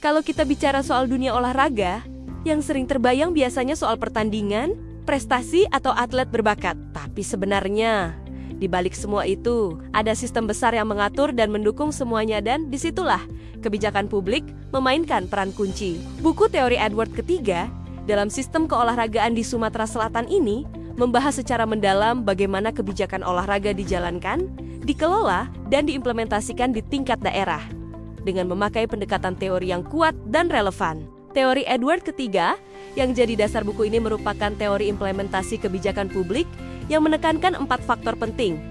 Kalau kita bicara soal dunia olahraga, yang sering terbayang biasanya soal pertandingan, prestasi, atau atlet berbakat. Tapi sebenarnya, di balik semua itu, ada sistem besar yang mengatur dan mendukung semuanya, dan disitulah kebijakan publik memainkan peran kunci. Buku teori Edward ketiga dalam sistem keolahragaan di Sumatera Selatan ini membahas secara mendalam bagaimana kebijakan olahraga dijalankan, dikelola, dan diimplementasikan di tingkat daerah dengan memakai pendekatan teori yang kuat dan relevan. Teori Edward ketiga yang jadi dasar buku ini merupakan teori implementasi kebijakan publik yang menekankan 4 faktor penting: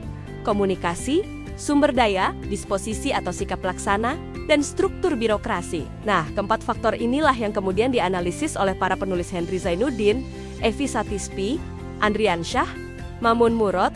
komunikasi, sumber daya, disposisi atau sikap laksana, dan struktur birokrasi. Nah, keempat faktor inilah yang kemudian dianalisis oleh para penulis Henry Zainuddin, Evi Satispi, Andrian Syah, Mamun Murad,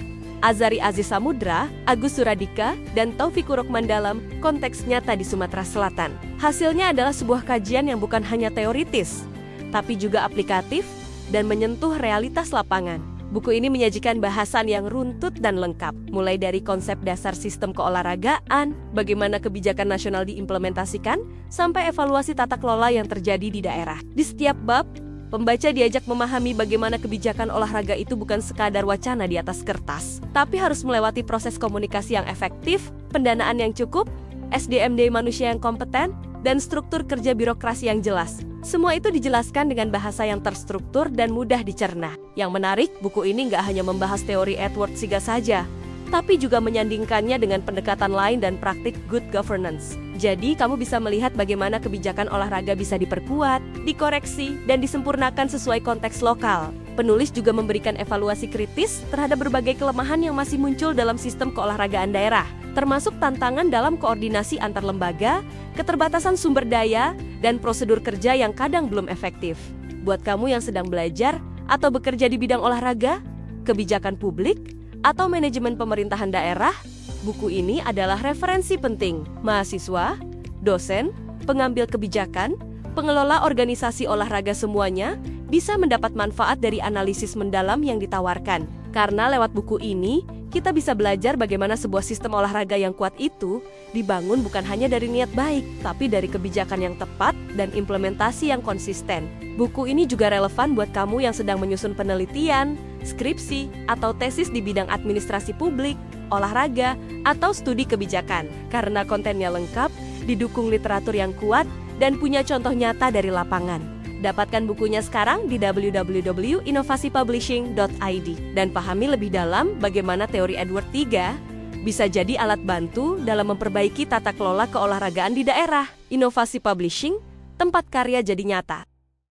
Azari Aziz Samudra, Agus Suradika, dan Taufikur Rokman dalam konteks nyata di Sumatera Selatan. Hasilnya adalah sebuah kajian yang bukan hanya teoritis, tapi juga aplikatif dan menyentuh realitas lapangan. Buku ini menyajikan bahasan yang runtut dan lengkap, mulai dari konsep dasar sistem keolahragaan, bagaimana kebijakan nasional diimplementasikan, sampai evaluasi tata kelola yang terjadi di daerah. Di setiap bab, pembaca diajak memahami bagaimana kebijakan olahraga itu bukan sekadar wacana di atas kertas, tapi harus melewati proses komunikasi yang efektif, pendanaan yang cukup, SDM manusia yang kompeten, dan struktur kerja birokrasi yang jelas. Semua itu dijelaskan dengan bahasa yang terstruktur dan mudah dicerna. Yang menarik, buku ini nggak hanya membahas teori Edward Siga saja, tapi juga menyandingkannya dengan pendekatan lain dan praktik good governance. Jadi, kamu bisa melihat bagaimana kebijakan olahraga bisa diperkuat, dikoreksi, dan disempurnakan sesuai konteks lokal. Penulis juga memberikan evaluasi kritis terhadap berbagai kelemahan yang masih muncul dalam sistem keolahragaan daerah, termasuk tantangan dalam koordinasi antar lembaga, keterbatasan sumber daya, dan prosedur kerja yang kadang belum efektif. Buat kamu yang sedang belajar atau bekerja di bidang olahraga, kebijakan publik, atau manajemen pemerintahan daerah, buku ini adalah referensi penting. Mahasiswa, dosen, pengambil kebijakan, pengelola organisasi olahraga semuanya bisa mendapat manfaat dari analisis mendalam yang ditawarkan. Karena lewat buku ini, kita bisa belajar bagaimana sebuah sistem olahraga yang kuat itu dibangun bukan hanya dari niat baik, tapi dari kebijakan yang tepat dan implementasi yang konsisten. Buku ini juga relevan buat kamu yang sedang menyusun penelitian, skripsi, atau tesis di bidang administrasi publik, olahraga, atau studi kebijakan. Karena kontennya lengkap, didukung literatur yang kuat, dan punya contoh nyata dari lapangan. Dapatkan bukunya sekarang di www.inovasipublishing.id dan pahami lebih dalam bagaimana teori Edward III bisa jadi alat bantu dalam memperbaiki tata kelola keolahragaan di daerah. Inovasi Publishing, tempat karya jadi nyata.